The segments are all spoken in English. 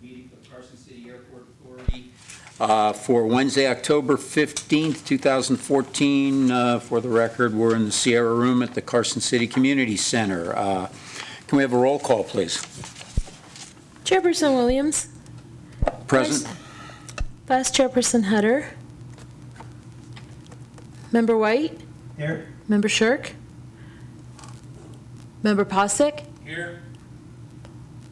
meeting for the Carson City Airport Authority for Wednesday, October 15th, 2014. For the record, we're in the Sierra Room at the Carson City Community Center. Can we have a roll call, please? Chairperson Williams. Present. Vice Chairperson Hutter. Member White. Here. Member Shirk. Member Posick. Here.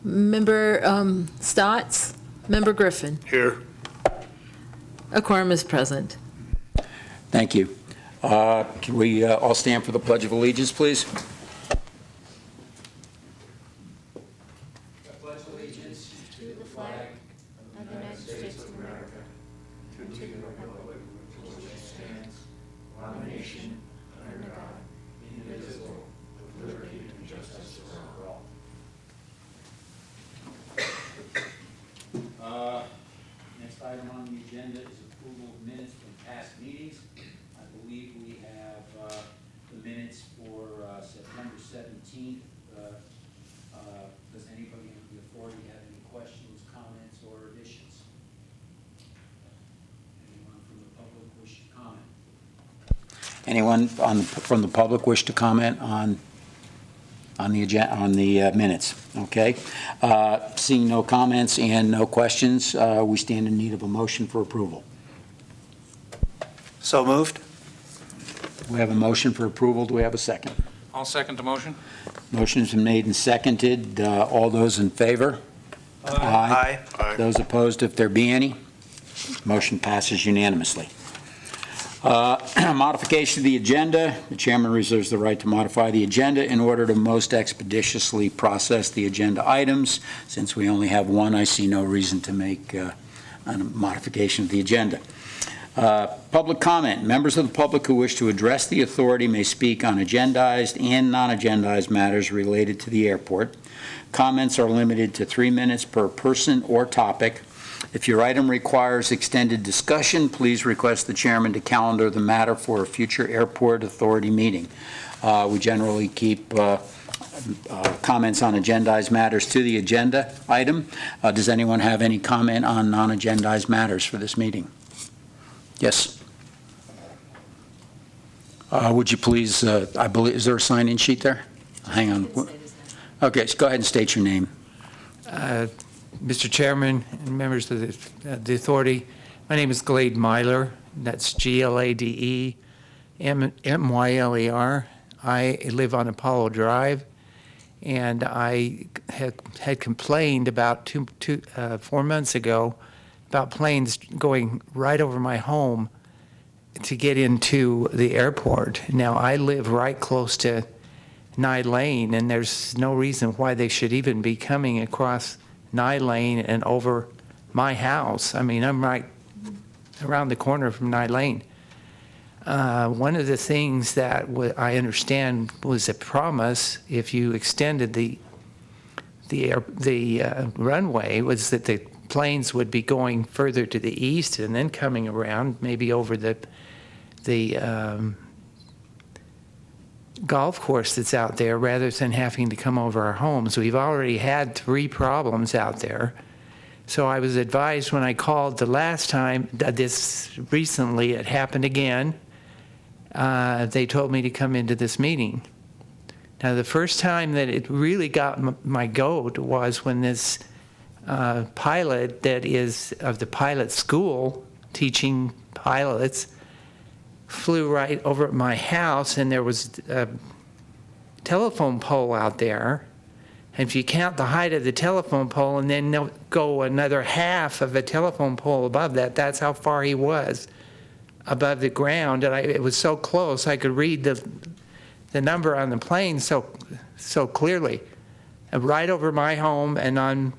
Member Stotts. Member Griffin. Here. A quorum is present. Thank you. Can we all stand for the Pledge of Allegiance, please? I pledge allegiance to the flag of the United States of America, and to the republic for which it stands, one nation, under God, indivisible, with liberty and justice for all. Next item on the agenda is approval of minutes from past meetings. I believe we have the minutes for September 17th. Does anybody in the authority have any questions, comments, or additions? Anyone from the public wish to comment? Anyone from the public wish to comment on the agenda, on the minutes? Okay. Seeing no comments and no questions, we stand in need of a motion for approval. So moved. We have a motion for approval. Do we have a second? I'll second the motion. Motion has been made and seconded. All those in favor? Aye. Those opposed, if there be any? Motion passes unanimously. Modification of the agenda. The chairman reserves the right to modify the agenda in order to most expeditiously process the agenda items. Since we only have one, I see no reason to make a modification of the agenda. Public comment. Members of the public who wish to address the authority may speak on agendized and non-agendized matters related to the airport. Comments are limited to 3 minutes per person or topic. If your item requires extended discussion, please request the chairman to calendar the matter for a future airport authority meeting. We generally keep comments on agendized matters to the agenda item. Does anyone have any comment on non-agendized matters for this meeting? Yes. Would you please, I believe, is there a sign-in sheet there? Hang on. Okay, so go ahead and state your name. Mr. Chairman and members of the authority, my name is Glade Myler. That's Glade Myler. I live on Apollo Drive, and I had complained about 4 months ago about planes going right over my home to get into the airport. Now, I live right close to Nye Lane, and there's no reason why they should even be coming across Nye Lane and over my house. I mean, I'm right around the corner from Nye Lane. One of the things that I understand was a promise if you extended the runway was that the planes would be going further to the east and then coming around maybe over the golf course that's out there rather than having to come over our homes. We've already had 3 problems out there. So I was advised when I called the last time, this recently, it happened again. They told me to come into this meeting. Now, the first time that it really got my goat was when this pilot that is of the pilot school teaching pilots flew right over at my house, and there was a telephone pole out there. And if you count the height of the telephone pole and then go another half of a telephone pole above that, that's how far he was above the ground. And it was so close I could read the number on the plane so clearly, right over my home and on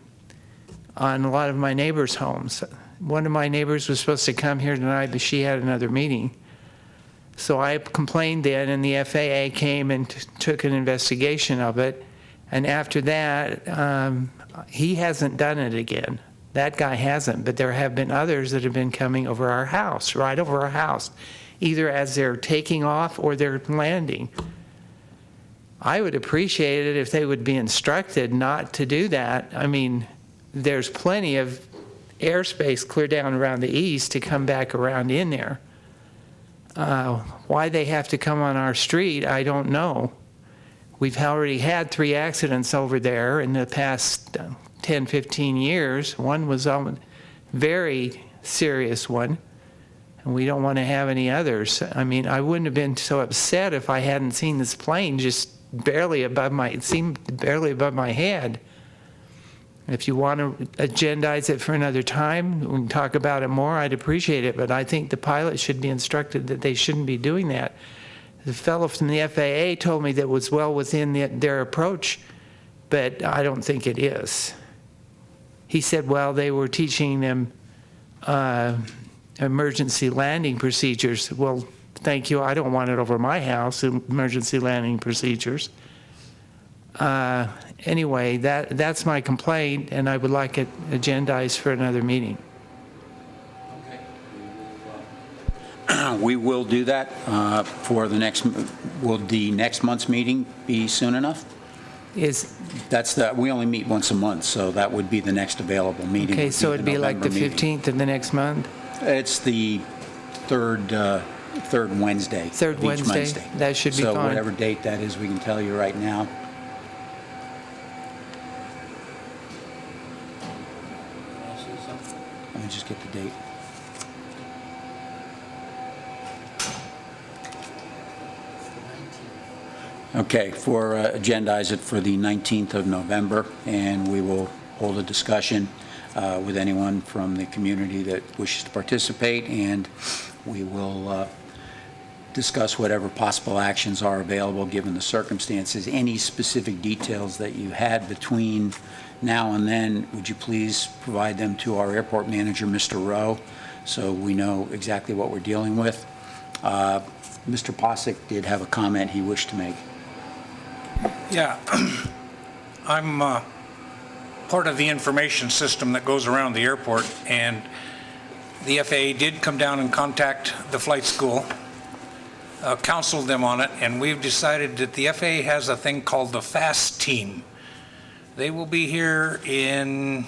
a lot of my neighbors' homes. One of my neighbors was supposed to come here tonight, but she had another meeting. So I complained then, and the FAA came and took an investigation of it. And after that, he hasn't done it again. That guy hasn't, but there have been others that have been coming over our house, right over our house, either as they're taking off or they're landing. I would appreciate it if they would be instructed not to do that. I mean, there's plenty of airspace clear down around the east to come back around in there. Why they have to come on our street, I don't know. We've already had 3 accidents over there in the past 10, 15 years. One was a very serious one, and we don't want to have any others. I mean, I wouldn't have been so upset if I hadn't seen this plane just barely above it seemed barely above my head. If you want to agendize it for another time, we can talk about it more, I'd appreciate it, but I think the pilot should be instructed that they shouldn't be doing that. The fellow from the FAA told me that it was well within their approach, but I don't think it is. He said, well, they were teaching them emergency landing procedures. Well, thank you, I don't want it over my house, emergency landing procedures. Anyway, that's my complaint, and I would like it agendized for another meeting. We will do that for the next, will the next month's meeting be soon enough? We only meet once a month, so that would be the next available meeting. Okay, so it'd be like the 15th of the next month? It's the third Wednesday. Third of each Wednesday? That should be fine. So whatever date that is, we can tell you right now. Let me just get the date. Okay, agendize it for the 19th of November, and we will hold a discussion with anyone from the community that wishes to participate, and we will discuss whatever possible actions are available given the circumstances. Any specific details that you had between now and then, would you please provide them to our airport manager, Mr. Rowe, so we know exactly what we're dealing with. Mr. Posick did have a comment he wished to make. Yeah, I'm part of the information system that goes around the airport, and the FAA did come down and contact the flight school, counseled them on it, and we've decided that the FAA has a thing called the FAST team. They will be here in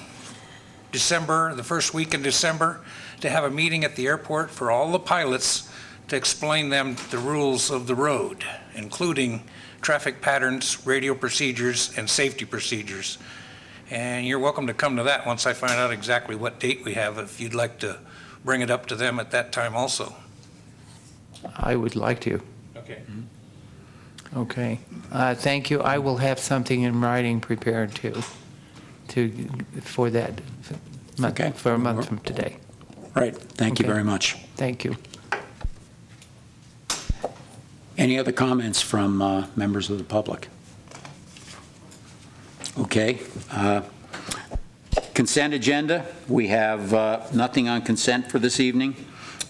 December, the first week in December, to have a meeting at the airport for all the pilots to explain them the rules of the road, including traffic patterns, radio procedures, and safety procedures. And you're welcome to come to that once I find out exactly what date we have, if you'd like to bring it up to them at that time also. I would like to. Okay. Okay. Thank you. I will have something in writing prepared for that month, Okay. for a month from today. All right, thank you Okay. very much. Thank you. Any other comments from members of the public? Okay. Consent agenda. We have nothing on consent for this evening.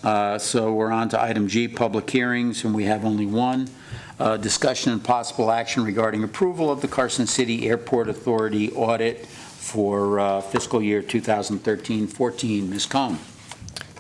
So we're on to item G, public hearings, and we have only one. Discussion and possible action regarding approval of the Carson City Airport Authority audit for fiscal year 2013-14. Ms. Cohn.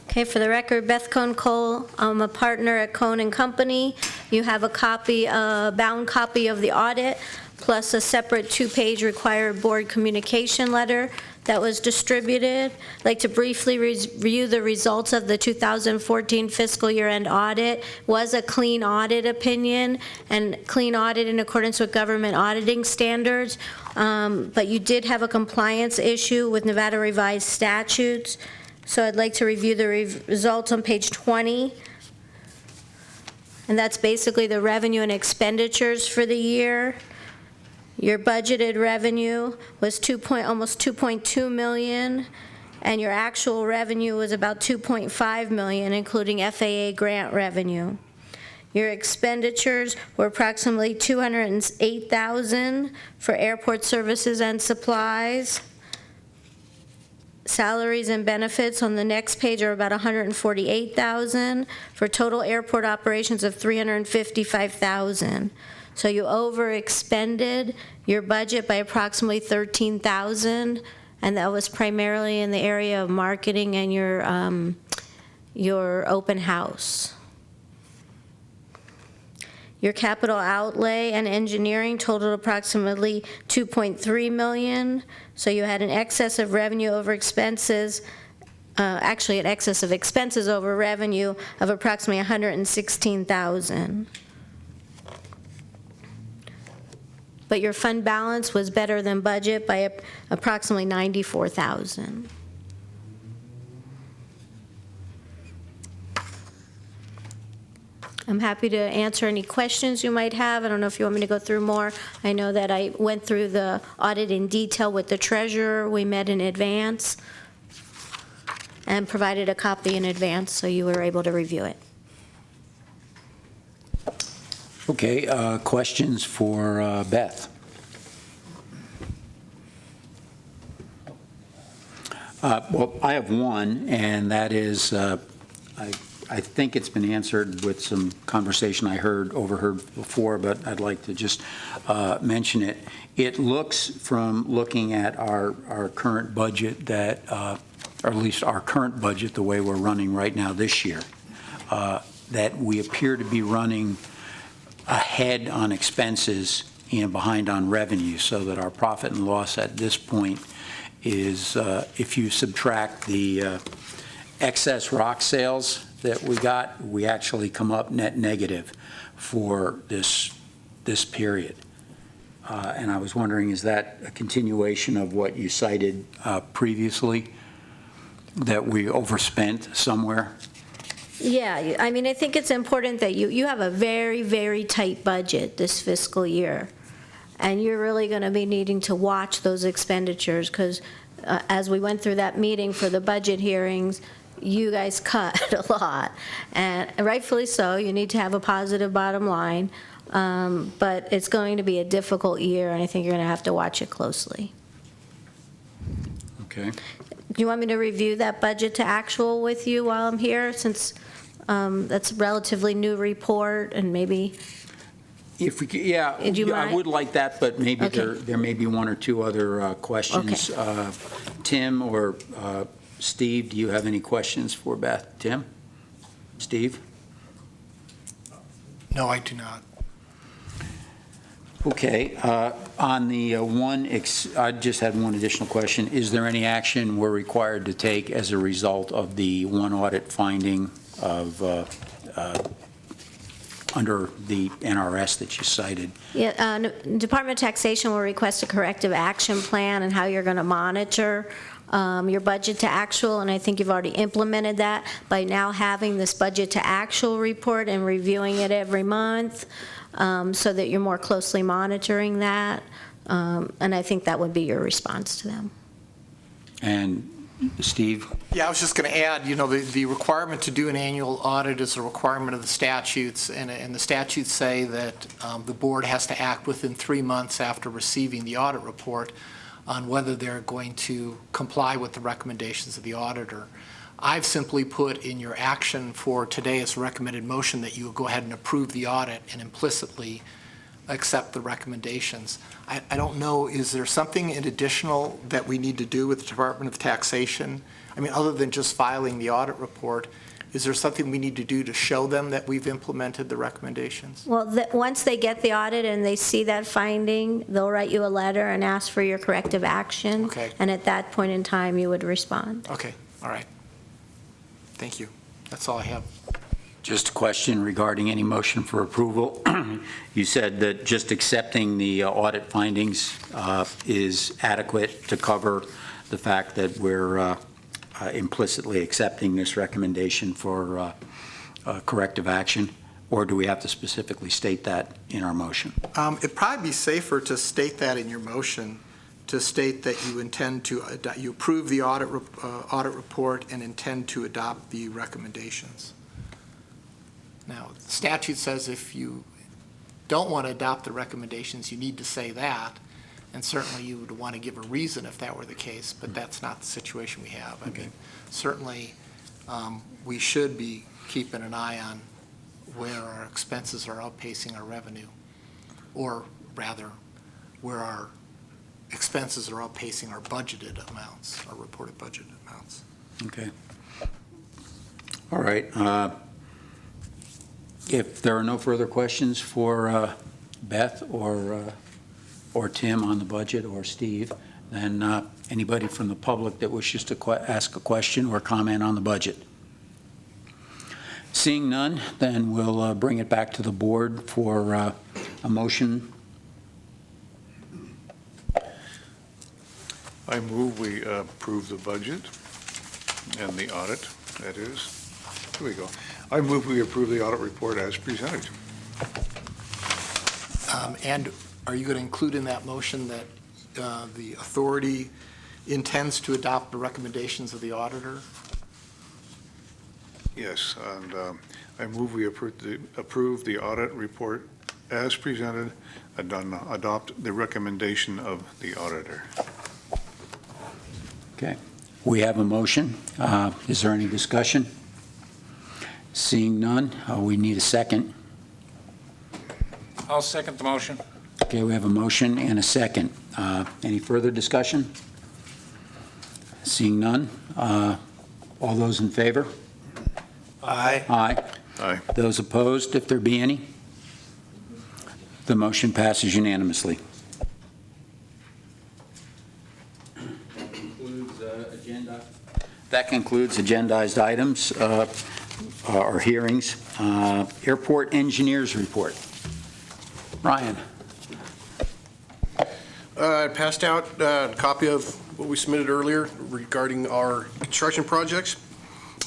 Okay, for the record, Beth Cohn-Cole, I'm a partner at Cohn & Company. You have a copy, a bound copy of the audit, plus a separate 2-page required board communication letter that was distributed. I'd like to briefly review the results of the 2014 fiscal year-end audit. It was a clean audit opinion and clean audit in accordance with government auditing standards, but you did have a compliance issue with Nevada revised statutes. So I'd like to review the results on page 20. And that's basically the revenue and expenditures for the year. Your budgeted revenue was almost 2.2 million, and your actual revenue was about 2.5 million, including FAA grant revenue. Your expenditures were approximately 208,000 for airport services and supplies. Salaries and benefits on the next page are about 148,000 for total airport operations of 355,000. So you overexpended your budget by approximately 13,000, and that was primarily in the area of marketing and your open house. Your capital outlay and engineering totaled approximately $2.3 million. So you had an excess of revenue over expenses, actually an excess of expenses over revenue of approximately $116,000. But your fund balance was better than budget by approximately $94,000. I'm happy to answer any questions you might have. I don't know if you want me to go through more. I know that I went through the audit in detail with the treasurer. We met in advance and provided a copy in advance, so you were able to review it. Okay, questions for Beth? Well, I have one, and that is, I think it's been answered with some conversation I overheard before, but I'd like to just mention it. It looks, from looking at our current budget, that, or at least our current budget, the way we're running right now this year, that we appear to be running ahead on expenses and behind on revenue, so that our profit and loss at this point is, if you subtract the excess rock sales that we got, we actually come up net negative for this period. And I was wondering, is that a continuation of what you cited previously, that we overspent somewhere? Yeah, I mean, I think it's important that you have a very, very tight budget this fiscal year, and you're really going to be needing to watch those expenditures, because as we went through that meeting for the budget hearings, you guys cut a lot, and rightfully so. You need to have a positive bottom line, but it's going to be a difficult year, and I think you're going to have to watch it closely. Okay. Do you want me to review that budget to actual with you while I'm here, since that's a relatively new report, and maybe? If we could, yeah, Would you I mind? would like that, but maybe Okay. there may be one or two other questions. Tim or Steve, do you have any questions for Beth? Tim? Steve? No, I do not. Okay, on the I just had one additional question. Is there any action we're required to take as a result of the one audit finding of, under the NRS that you cited? Yeah, Department of Taxation will request a corrective action plan and how you're going to monitor your budget to actual, and I think you've already implemented that by now having this budget to actual report and reviewing it every month, so that you're more closely monitoring that, and I think that would be your response to them. And Steve? Yeah, I was just going to add, the requirement to do an annual audit is a requirement of the statutes, and the statutes say that the board has to act within 3 months after receiving the audit report on whether they're going to comply with the recommendations of the auditor. I've simply put in your action for today as a recommended motion that you go ahead and approve the audit and implicitly accept the recommendations. I don't know, is there something additional that we need to do with the Department of Taxation? I mean, other than just filing the audit report, is there something we need to do to show them that we've implemented the recommendations? Well, once they get the audit and they see that finding, they'll write you a letter and ask for your corrective action. Okay. And at that point in time, you would respond. Okay, all right. Thank you. That's all I have. Just a question regarding any motion for approval. You said that just accepting the audit findings is adequate to cover the fact that we're implicitly accepting this recommendation for corrective action, or do we have to specifically state that in our motion? It'd probably be safer to state that in your motion, to state that you intend to, you approve the audit report and intend to adopt the recommendations. Now, the statute says if you don't want to adopt the recommendations, you need to say that, and certainly you would want to give a reason if that were the case, but that's not the situation we have. I mean, certainly we should be keeping an eye on where our expenses are outpacing our revenue, or rather, where our expenses are outpacing our budgeted amounts, our reported budgeted amounts. Okay. All right. If there are no further questions for Beth or Tim on the budget, or Steve, then anybody from the public that wishes to ask a question or comment on the budget. Seeing none, then we'll bring it back to the board for a motion. I move we approve the budget and the audit, that is. Here we go. I move we approve the audit report as presented. And are you going to include in that motion that the authority intends to adopt the recommendations of the auditor? Yes, and I move we approve the audit report as presented and adopt the recommendation of the auditor. Okay. We have a motion. Is there any discussion? Seeing none, we need a second. I'll second the motion. Okay, we have a motion and a second. Any further discussion? Seeing none, all those in favor? Aye. Aye. Aye. Those opposed, if there be any? The motion passes unanimously. That concludes agendized items or hearings. Airport engineers report. Ryan. I passed out a copy of what we submitted earlier regarding our construction projects.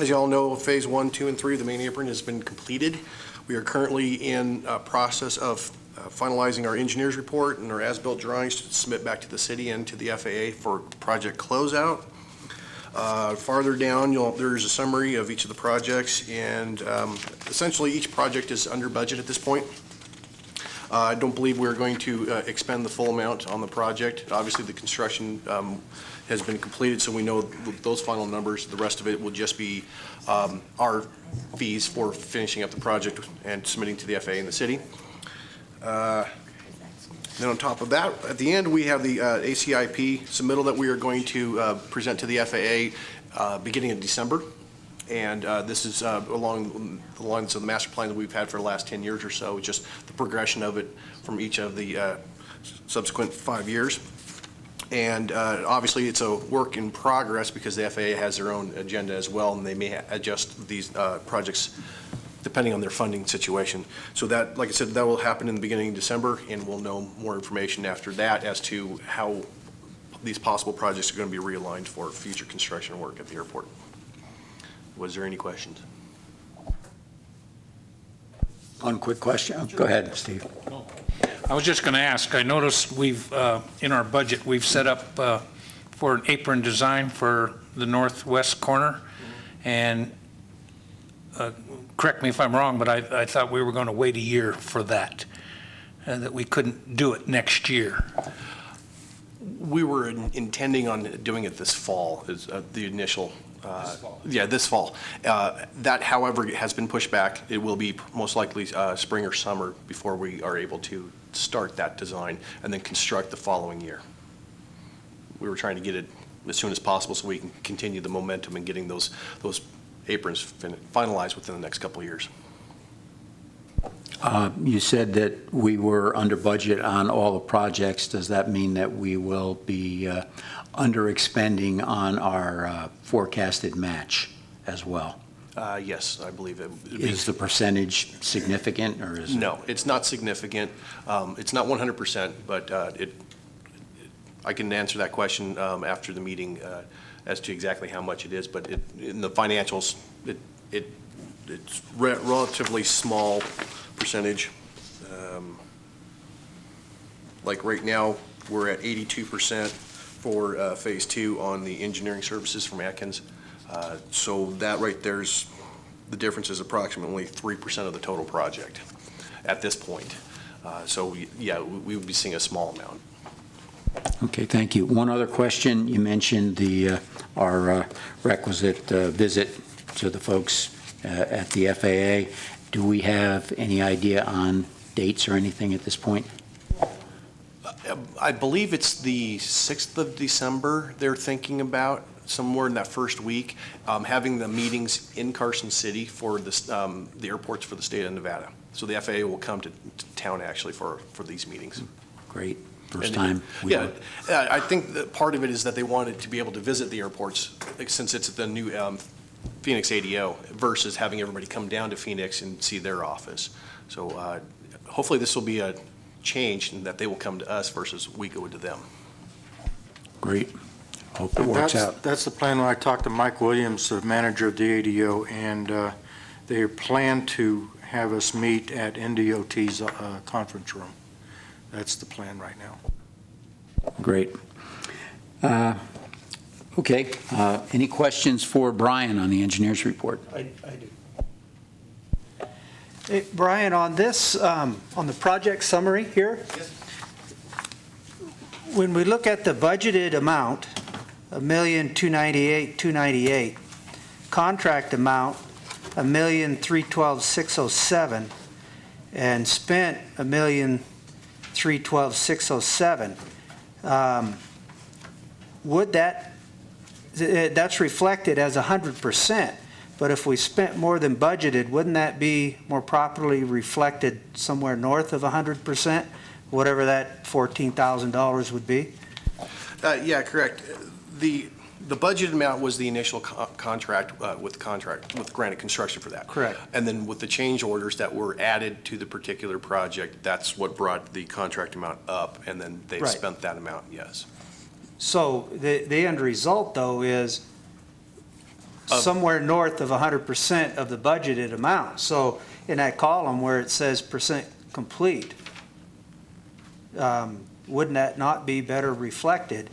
As you all know, Phase 1, 2, and 3 of the main apron has been completed. We are currently in a process of finalizing our engineer's report and our as-built drawings to submit back to the city and to the FAA for project closeout. Farther down, there's a summary of each of the projects, and essentially each project is under budget at this point. I don't believe we're going to expend the full amount on the project. Obviously, the construction has been completed, so we know those final numbers. The rest of it will just be our fees for finishing up the project and submitting to the FAA and the city. Then on top of that, at the end, we have the ACIP submittal that we are going to present to the FAA beginning of December. And this is along the lines of the master plan that we've had for the last 10 years or so, just the progression of it from each of the subsequent 5 years. And obviously, it's a work in progress because the FAA has their own agenda as well, and they may adjust these projects depending on their funding situation. So that, like I said, that will happen in the beginning of December, and we'll know more information after that as to how these possible projects are going to be realigned for future construction work at the airport. Was there any questions? One quick question. Go ahead, Steve. I was just going to ask, I noticed we've, in our budget, we've set up for an apron design for the northwest corner, and correct me if I'm wrong, but I thought we were going to wait a year for that, and that we couldn't do it next year. We were intending on doing it this fall, is the initial. Yeah, this fall. That, however, has been pushed back. It will be most likely spring or summer before we are able to start that design and then construct the following year. We were trying to get it as soon as possible so we can continue the momentum in getting those aprons finalized within the next couple of years. You said that we were under budget on all the projects. Does that mean that we will be under expending on our forecasted match as well? Yes, I believe it. Is the percentage significant, or is it? No, it's not significant. It's not 100%, but I can answer that question after the meeting as to exactly how much it is. But in the financials, it's relatively small percentage. Like right now, we're at 82% for Phase 2 on the engineering services from Atkins. So that right there's, the difference is approximately 3% of the total project at this point. So yeah, we would be seeing a small amount. Okay, thank you. One other question. You mentioned our requisite visit to the folks at the FAA. Do we have any idea on dates or anything at this point? I believe it's the 6th of December they're thinking about, somewhere in that first week, having the meetings in Carson City for the airports for the state of Nevada. So the FAA will come to town actually for these meetings. Great, first And- time. Yeah, I think that part of it is that they wanted to be able to visit the airports, like, since it's the new Phoenix ADO, versus having everybody come down to Phoenix and see their office. So hopefully this will be a change in that they will come to us versus we go to them. Great. Hope it works out. That's the plan. When I talked to Mike Williams, the manager of the ADO, and they plan to have us meet at NDOT's conference room. That's the plan right now. Great. Okay, any questions for Brian on the engineer's report? I do. Hey, Brian, on this, on the project summary here, when we look at the budgeted amount, $1,298,298, contract amount, $1,312,607, and spent $1,312,607, would that's reflected as 100%, but if we spent more than budgeted, wouldn't that be more properly reflected somewhere north of 100%, whatever that $14,000 would be? Yeah, correct. The budget amount was the initial contract with Granite Construction for that. Correct. And then with the change orders that were added to the particular project, that's what brought the contract amount up, and then they've Right. spent that amount, yes. So the end result, though, is somewhere north of 100% of the budgeted amount. So in that column where it says percent complete, wouldn't that not be better reflected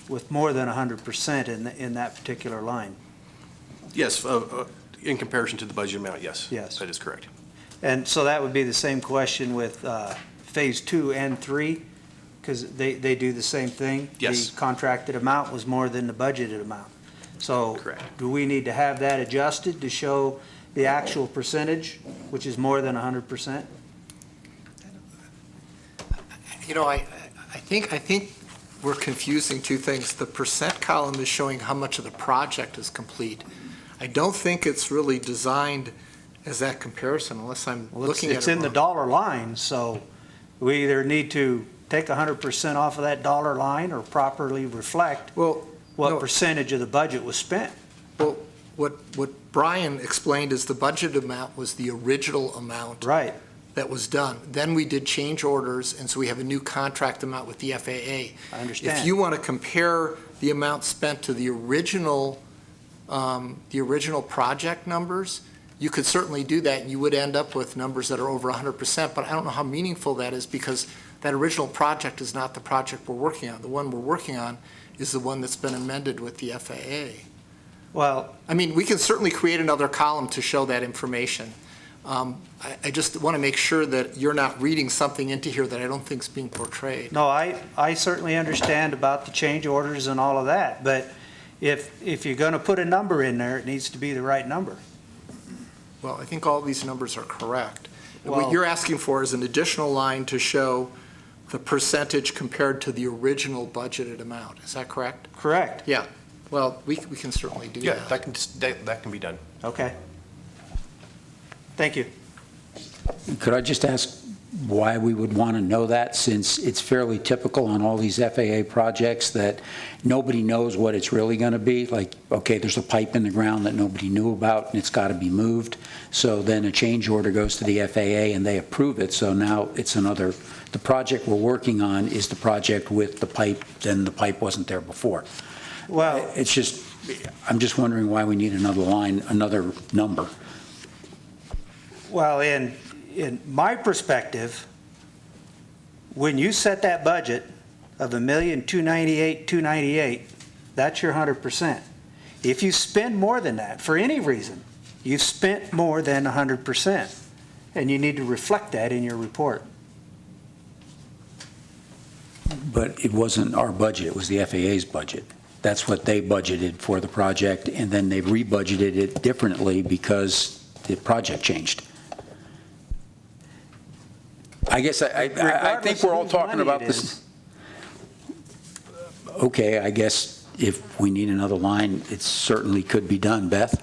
with more than 100% in that particular line? Yes, in comparison to the budget amount, yes. Yes. That is correct. And so that would be the same question with Phase 2 and 3, because they do the same thing? Yes. The contracted amount was more than the budgeted amount. So Correct. do we need to have that adjusted to show the actual percentage, which is more than 100%? You know, I think we're confusing two things. The percent column is showing how much of the project is complete. I don't think it's really designed as that comparison unless I'm Well, looking at it it's in the wrong. dollar line, so we either need to take 100% off of that dollar line or properly reflect Well, what no. percentage of the budget was spent. Well, what Brian explained is the budget amount was the original amount Right. that was done. Then we did change orders, and so we have a new contract amount with the FAA. I understand. If you want to compare the amount spent to the original project numbers, you could certainly do that, and you would end up with numbers that are over 100%, but I don't know how meaningful that is because that original project is not the project we're working on. The one we're working on is the one that's been amended with the FAA. Well, I mean, we can certainly create another column to show that information. I just want to make sure that you're not reading something into here that I don't think is being portrayed. no, I certainly understand about the change orders and all of that, but if you're going to put a number in there, it needs to be the right number. Well, I think all these numbers are correct. What Well- you're asking for is an additional line to show the percentage compared to the original budgeted amount. Is that correct? Correct. Yeah. Well, we can certainly do Yeah, that. that can be done. Okay. Thank you. Could I just ask why we would want to know that, since it's fairly typical on all these FAA projects that nobody knows what it's really going to be? Like, okay, there's a pipe in the ground that nobody knew about, and it's got to be moved. So then a change order goes to the FAA, and they approve it. So now it's another, the project we're working on is the project with the pipe, then the pipe wasn't there before. Well, It's just, I'm just wondering why we need another line, another number. Well, in my perspective, when you set that budget of $1,298,298, that's your 100%. If you spend more than that, for any reason, you've spent more than 100%, and you need to reflect that in your report. But it wasn't our budget, it was the FAA's budget. That's what they budgeted for the project, and then they rebudgeted it differently because the project changed. I guess I think Regardless we're of all whose talking money about it this. is. Okay, I guess if we need another line, it certainly could be done. Beth?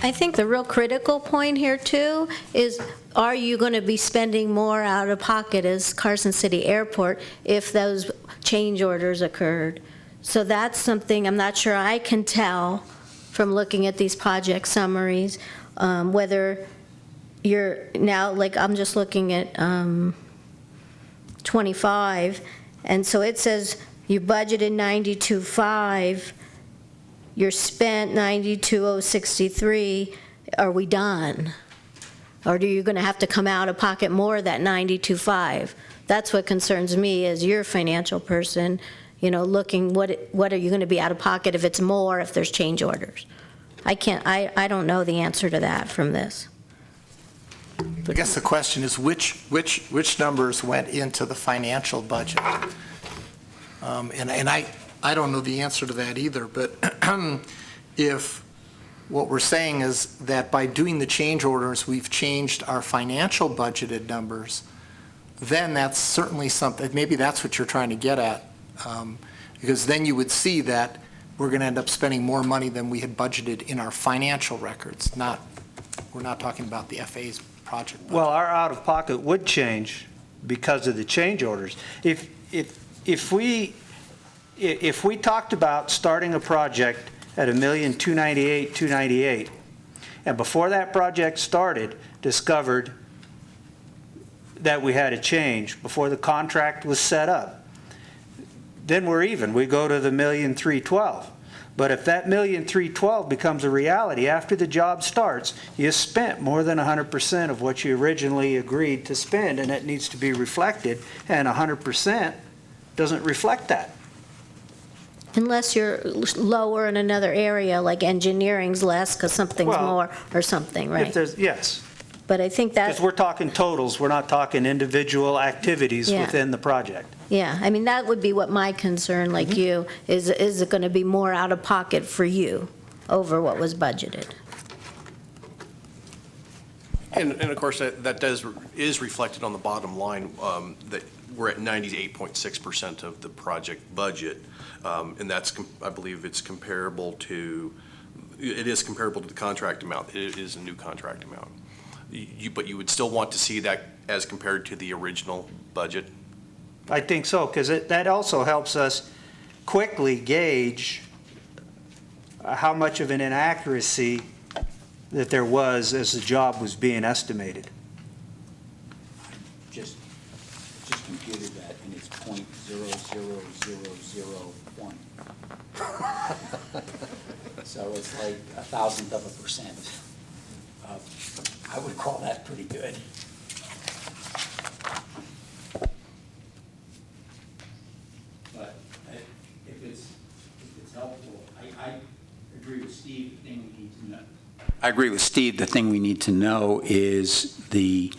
I think the real critical point here, too, is are you going to be spending more out of pocket as Carson City Airport if those change orders occurred? So that's something I'm not sure I can tell from looking at these project summaries, whether you're now, like, I'm just looking at 25, and so it says you budgeted 92.5, you're spent 92,063. Are we done? Or are you going to have to come out of pocket more of that 92.5? That's what concerns me as your financial person, you know, looking what are you going to be out of pocket if it's more, if there's change orders? I don't know the answer to that from this. I guess the question is which numbers went into the financial budget? And I don't know the answer to that either, but if what we're saying is that by doing the change orders, we've changed our financial budgeted numbers, then that's certainly something, maybe that's what you're trying to get at, because then you would see that we're going to end up spending more money than we had budgeted in our financial records. We're not talking about the FA's project budget. Well, our out-of-pocket would change because of the change orders. If we talked about starting a project at $1,298,298, and before that project started, discovered that we had a change before the contract was set up, then we're even. We go to the $1,312,000. But if that $1,312,000 becomes a reality after the job starts, you spent more than 100% of what you originally agreed to spend, and it needs to be reflected, and 100% doesn't reflect that. Unless you're lower in another area, like engineering's less because something's Well, more or something, right? Yes, But I think because that, we're talking totals, we're not talking individual activities Yeah. within the project. yeah, I mean, that would be what my concern, like you, is it going to be more out of pocket for you over what was budgeted? And of course, that is reflected on the bottom line, that we're at 98.6% of the project budget. And that's, I believe it is comparable to the contract amount. It is a new contract amount. But you would still want to see that as compared to the original budget? I think so, because that also helps us quickly gauge how much of an inaccuracy that there was as the job was being estimated. Just computed that, and it's .00001. So it's like a thousandth of a percent. I would call that pretty good. But if it's helpful, I agree with Steve. The thing we need to know. I agree with Steve. The thing we need to know is the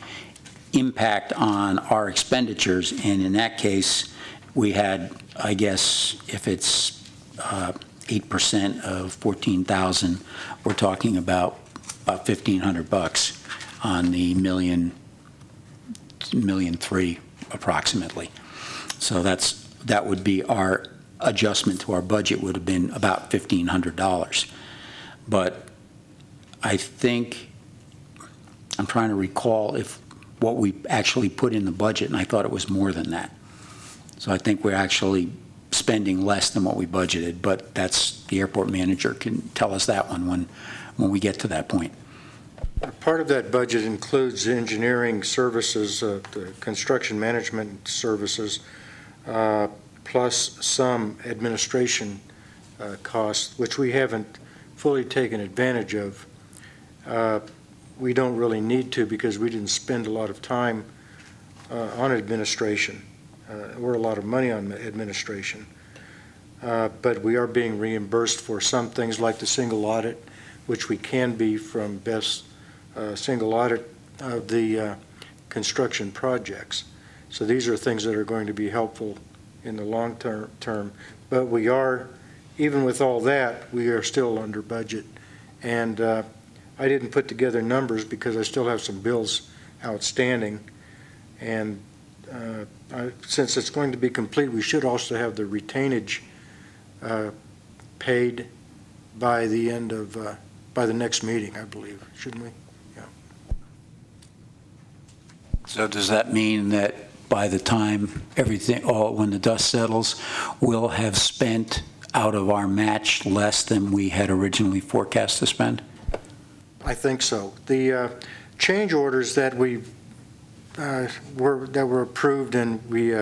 impact on our expenditures, and in that case, we had, I guess, if it's 8% of 14,000, we're talking about $1,500 on the $1.3 million approximately. So that would be our adjustment to our budget would have been about $1,500. But I think, I'm trying to recall if what we actually put in the budget, and I thought it was more than that. So I think we're actually spending less than what we budgeted, but that's, the airport manager can tell us that one when we get to that point. Part of that budget includes engineering services, the construction management services, plus some administration costs, which we haven't fully taken advantage of. We don't really need to because we didn't spend a lot of time on administration or a lot of money on administration. But we are being reimbursed for some things like the single audit, which we can be from Beth's single audit of the construction projects. So these are things that are going to be helpful in the long term. But we are, even with all that, we are still under budget. And I didn't put together numbers because I still have some bills outstanding. And since it's going to be complete, we should also have the retainage paid by the end of, by the next meeting, I believe, shouldn't we? So does that mean that by the time everything, when the dust settles, we'll have spent out of our match less than we had originally forecast to spend? I think so. The change orders that were approved and we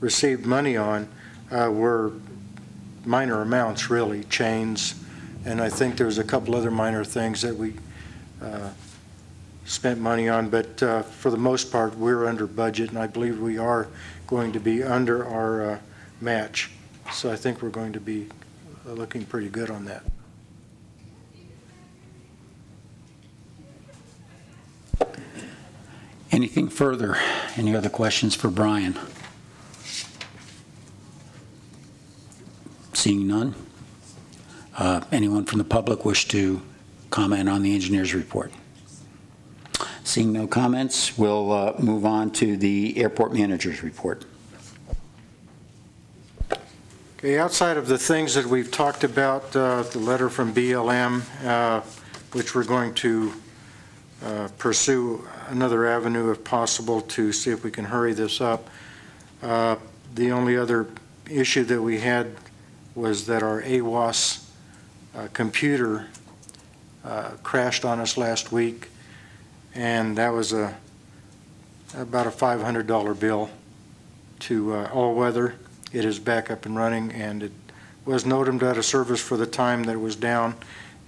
received money on were minor amounts, really, chains, and I think there was a couple other minor things that we spent money on, but for the most part, we're under budget, and I believe we are going to be under our match. So I think we're going to be looking pretty good on that. Anything further? Any other questions for Brian? Seeing none? Anyone from the public wish to comment on the engineer's report? Seeing no comments, we'll move on to the airport manager's report. Okay, outside of the things that we've talked about, the letter from BLM, which we're going to pursue another avenue if possible to see if we can hurry this up. The only other issue that we had was that our AWAS computer crashed on us last week, and that was about a $500 bill to All Weather. It is back up and running, and it was NOTAM'd out of service for the time that it was down,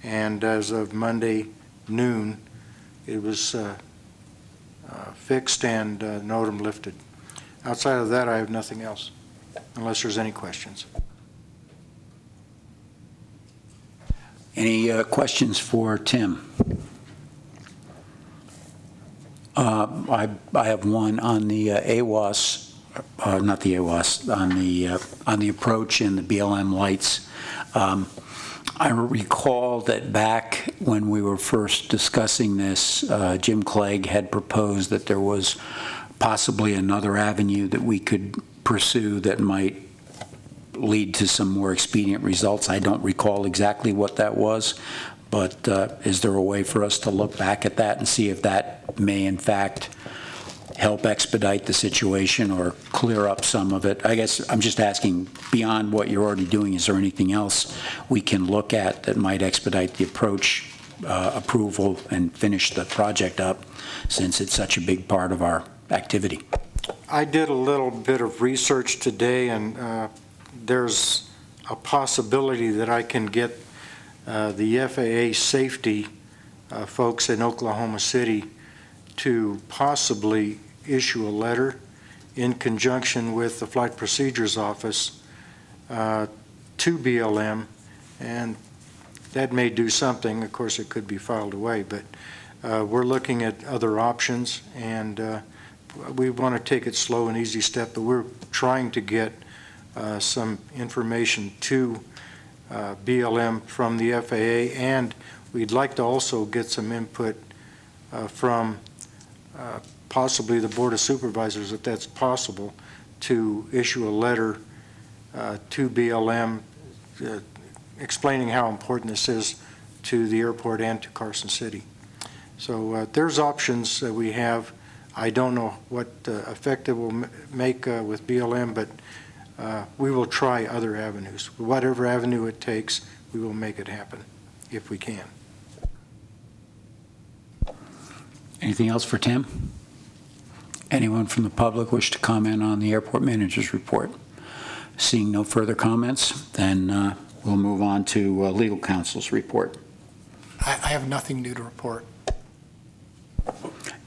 and as of Monday noon, it was fixed and NOTAM lifted. Outside of that, I have nothing else, unless there's any questions. Any questions for Tim? I have one on the AWAS, not the AWAS, on the approach and the BLM lights. I recall that back when we were first discussing this, Jim Clegg had proposed that there was possibly another avenue that we could pursue that might lead to some more expedient results. I don't recall exactly what that was, but is there a way for us to look back at that and see if that may in fact help expedite the situation or clear up some of it? I guess I'm just asking, beyond what you're already doing, is there anything else we can look at that might expedite the approach, approval, and finish the project up, since it's such a big part of our activity? I did a little bit of research today, and there's a possibility that I can get the FAA safety folks in Oklahoma City to possibly issue a letter in conjunction with the Flight Procedures Office to BLM, and that may do something. Of course, it could be filed away, but we're looking at other options, and we want to take it slow and easy step, but we're trying to get some information to BLM from the FAA, and we'd like to also get some input from possibly the Board of Supervisors, if that's possible, to issue a letter to BLM explaining how important this is to the airport and to Carson City. So there's options that we have. I don't know what effect it will make with BLM, but we will try other avenues. Whatever avenue it takes, we will make it happen if we can. Anything else for Tim? Anyone from the public wish to comment on the airport manager's report? Seeing no further comments, then we'll move on to legal counsel's report. I have nothing new to report.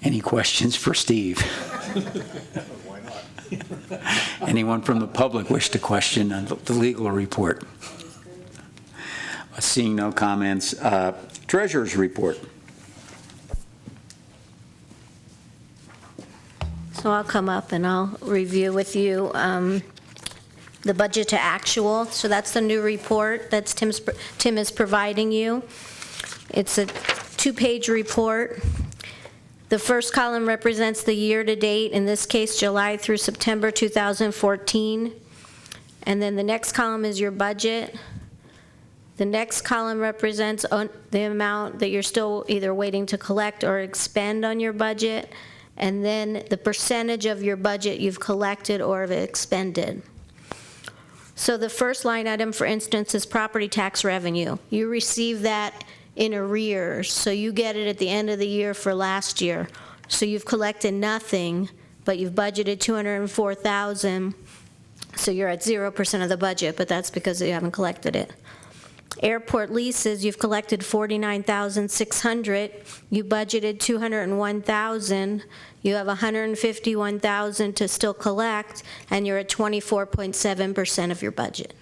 Any questions for Steve? Why not? Anyone from the public wish to question the legal report? Seeing no comments, treasurer's report. So I'll come up and I'll review with you the budget to actual. So that's the new report that Tim is providing you. It's a 2-page report. The first column represents the year-to-date, in this case, July through September 2014. And then the next column is your budget. The next column represents the amount that you're still either waiting to collect or expend on your budget, and then the percentage of your budget you've collected or have expended. So the first line item, for instance, is property tax revenue. You receive that in arrears, so you get it at the end of the year for last year. So you've collected nothing, but you've budgeted $204,000, so you're at 0% of the budget, but that's because you haven't collected it. Airport leases, you've collected $49,600. You budgeted $201,000. You have $151,000 to still collect, and you're at 24.7% of your budget.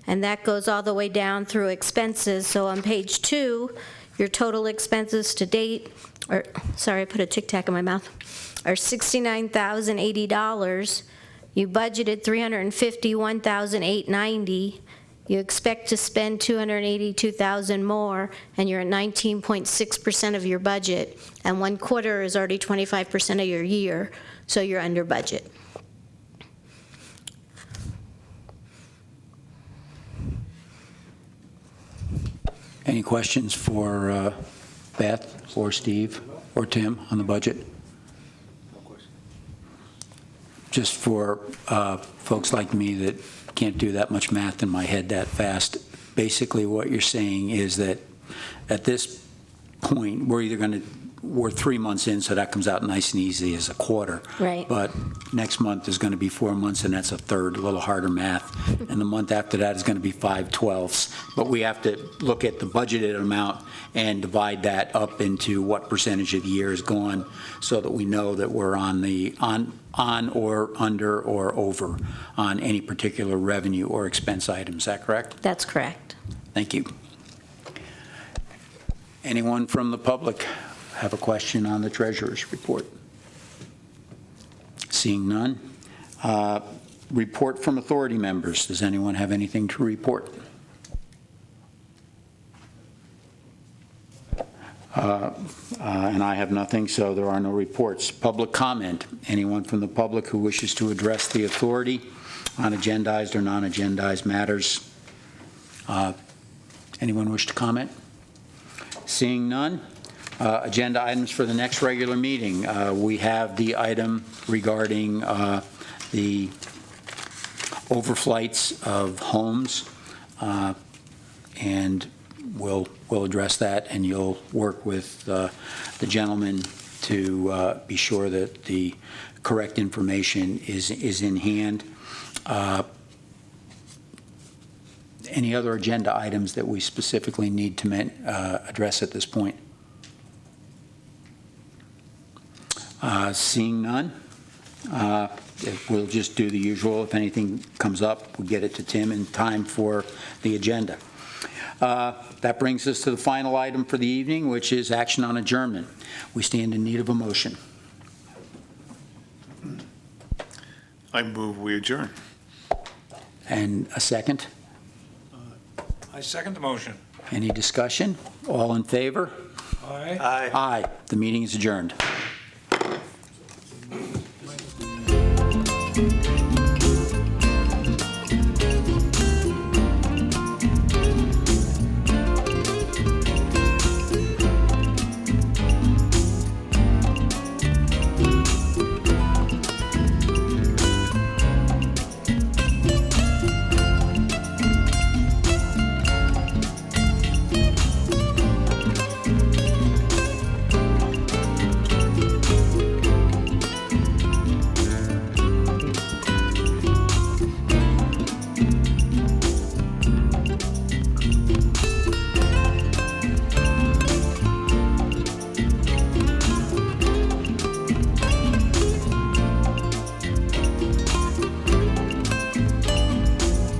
And that goes all the way down through expenses. So on page 2, your total expenses to date, or sorry, I put a Tic Tac in my mouth, are $69,080. You budgeted $351,890. You expect to spend $282,000 more, and you're at 19.6% of your budget, and 1/4 is already 25% of your year, so you're under budget. Any questions for Beth or Steve or Tim on the budget? Just for folks like me that can't do that much math in my head that fast, basically what you're saying is that at this point, we're 3 months in, so that comes out nice and easy as a quarter. Right. But next month is going to be 4 months, and that's a third, a little harder math. And the month after that is going to be 5/12. But we have to look at the budgeted amount and divide that up into what percentage of the year is gone, so that we know that we're on or under or over on any particular revenue or expense item. Is that correct? That's correct. Thank you. Anyone from the public have a question on the treasurer's report? Seeing none. Report from authority members. Does anyone have anything to report? And I have nothing, so there are no reports. Public comment. Anyone from the public who wishes to address the authority on agendized or non-agendized matters? Anyone wish to comment? Seeing none. Agenda items for the next regular meeting. We have the item regarding the overflights of homes, and we'll address that, and you'll work with the gentleman to be sure that the correct information is in hand. Any other agenda items that we specifically need to address at this point? Seeing none, we'll just do the usual. If anything comes up, we'll get it to Tim in time for the agenda. That brings us to the final item for the evening, which is action on adjournment. We stand in need of a motion. I move we adjourn. And a second? I second the motion. Any discussion? All in favor? Aye. Aye. Aye. The meeting is adjourned.